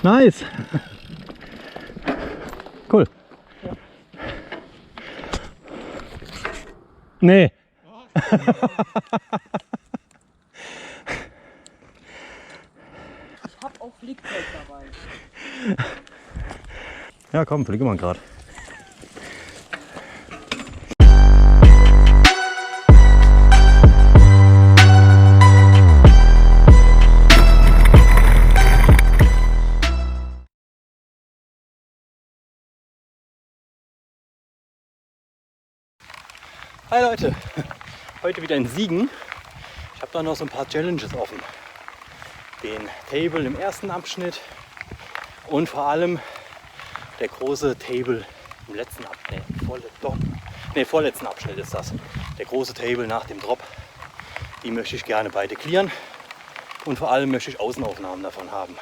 Nice. Cool. Ja. Nee. Ich hab auch Flickzeug dabei. Ja, komm, fliege mal gerade. Hi Leute, heute wieder in Siegen. Ich habe da noch so ein paar Challenges offen. Den Table im ersten Abschnitt und vor allem der große Table im letzten Abschnitt. Vorletzten Abschnitt ist das. Der große Table nach dem Drop. Die möchte ich gerne beide clearen und vor allem möchte ich Außenaufnahmen davon haben.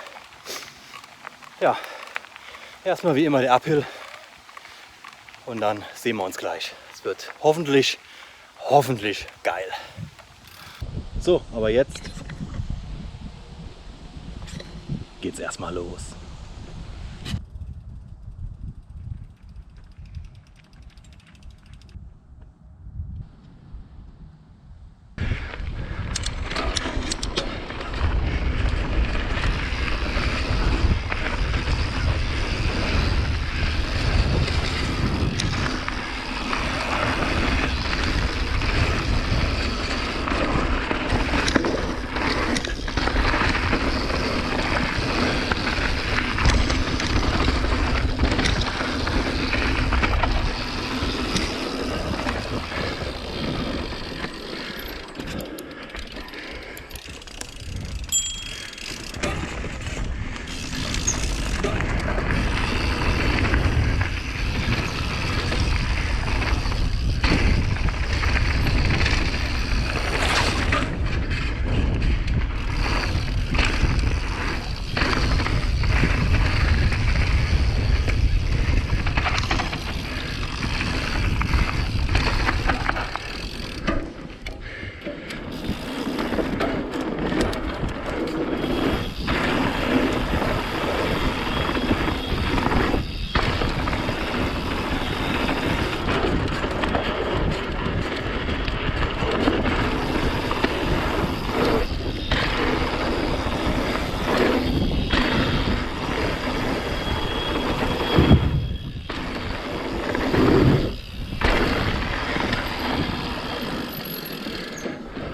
Ja, erstmal wie immer der Uphill und dann sehen wir uns gleich. Es wird hoffentlich geil. So, aber jetzt geht's erstmal los.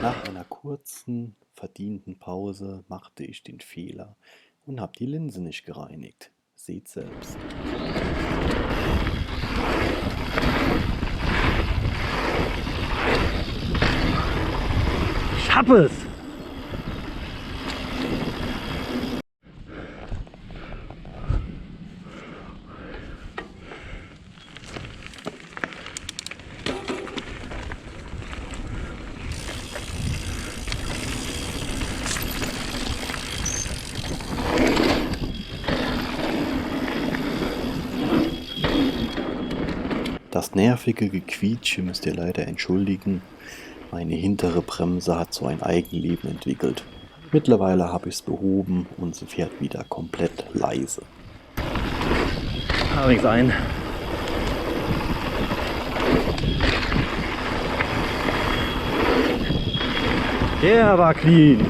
Nach einer kurzen, verdienten Pause machte ich den Fehler und habe die Linse nicht gereinigt. Seht selbst. Ich hab es! Das nervige Gequietsche müsst ihr leider entschuldigen. Meine hintere Bremse hat so ein Eigenleben entwickelt. Mittlerweile habe ich es behoben und sie fährt wieder komplett leise. Hab nichts ein. Der war clean.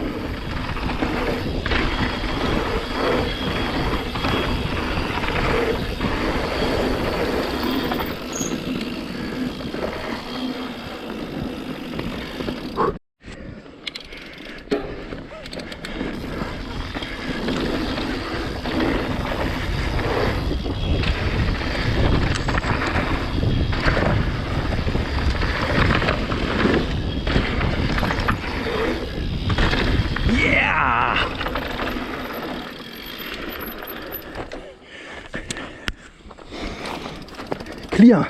Clear.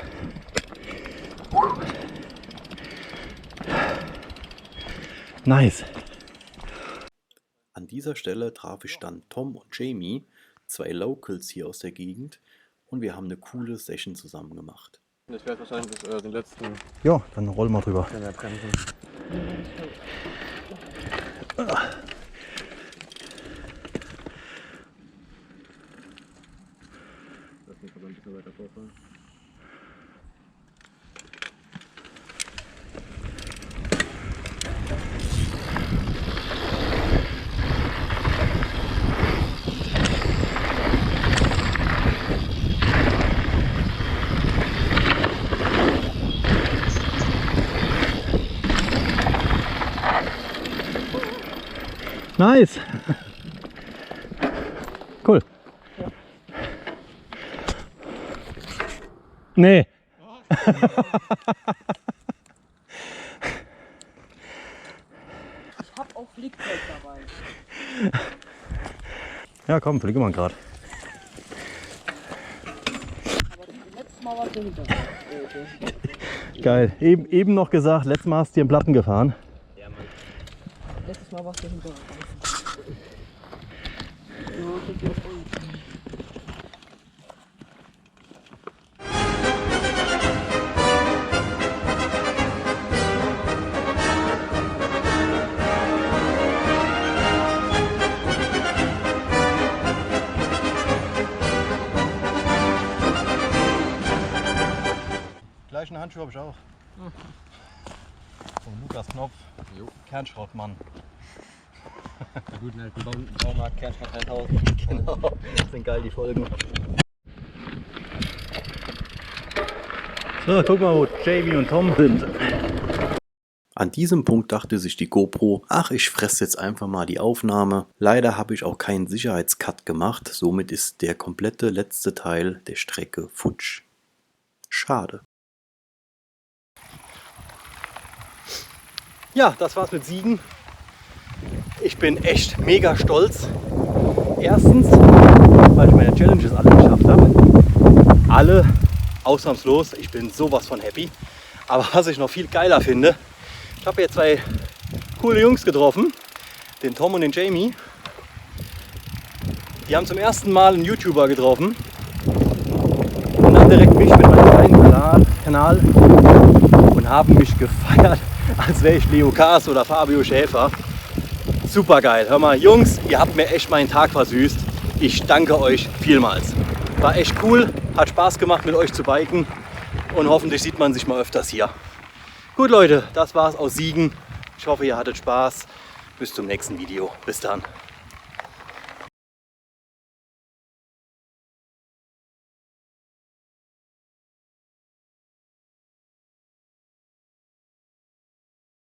Nice. An dieser Stelle traf ich dann Tom und Jamie, zwei Locals hier aus der Gegend, und wir haben eine coole Session zusammen gemacht. Ich werde wahrscheinlich den letzten. Ja, dann rollen wir drüber. Bremsen. bisschen weiter vorfahren. Nice! Cool. Ja. Nee. Ich hab auch Flickzeug dabei. Ja, komm, fliege mal gerade. Aber letztes Mal war es dahinter. Geil. Eben noch gesagt, letztes Mal hast du dir einen Platten gefahren. Ja, Mann. Letztes Mal war es dahinter. Ja, das ist voll. Gleichen Handschuh habe ich auch. Von Lukas Knopf, Jo. Kernschrottmann. Der guten alten Baumarkt Kernstadt 3000. Genau, das sind geil die Folgen. So, guck mal, wo Jamie und Tom sind. An diesem Punkt dachte sich die GoPro, ach, ich fresse jetzt einfach mal die Aufnahme. Leider habe ich auch keinen Sicherheitscut gemacht, somit ist der komplette letzte Teil der Strecke futsch. Schade. Ja, das war's mit Siegen. Ich bin echt mega stolz. Erstens, weil ich meine Challenges alle geschafft habe. Alle ausnahmslos. Ich bin sowas von happy. Aber was ich noch viel geiler finde, ich habe hier zwei coole Jungs getroffen, den Tom und den Jamie. Die haben zum ersten Mal einen YouTuber getroffen und dann direkt mich mit meinem kleinen Kanal und haben mich gefeiert, als wäre ich Leo Kaas oder Fabio Schäfer. Super geil. Hör mal, Jungs, ihr habt mir echt meinen Tag versüßt. Ich danke euch vielmals. War echt cool, hat Spaß gemacht mit euch zu biken und hoffentlich sieht man sich mal öfters hier. Gut Leute, das war's aus Siegen. Ich hoffe, ihr hattet Spaß. Bis zum nächsten Video. Bis dann.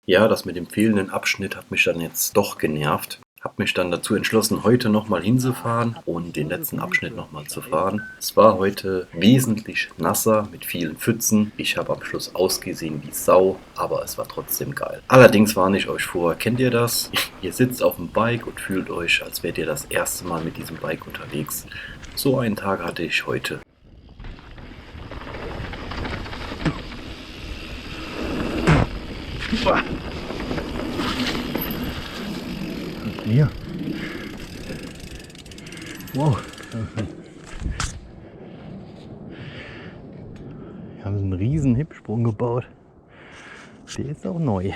Ja, das mit dem fehlenden Abschnitt hat mich dann jetzt doch genervt. Habe mich dann dazu entschlossen, heute nochmal hinzufahren und den letzten Abschnitt nochmal zu fahren. Es war heute wesentlich nasser mit vielen Pfützen. Ich habe am Schluss ausgesehen wie Sau, aber es war trotzdem geil. Allerdings warne ich euch vor, kennt ihr das? Ihr sitzt auf dem Bike und fühlt euch, als wärt ihr das erste Mal mit diesem Bike unterwegs. So einen Tag hatte ich heute. Hier. Wow. Wir haben so einen riesen Hipsprung gebaut. Der ist auch neu.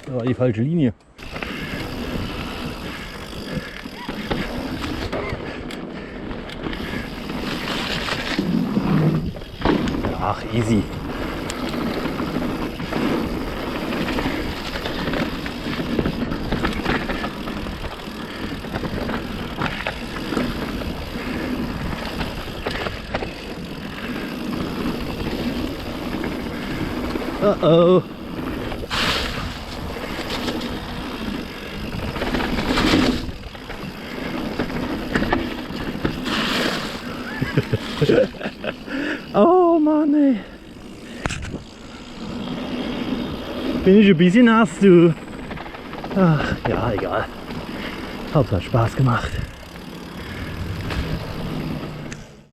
Das war die falsche Linie. Ach, easy. Oh. Oh Mann, ey. Bin ich ein bisschen nass, du. Ach, ja, egal. Hauptsache Spaß gemacht.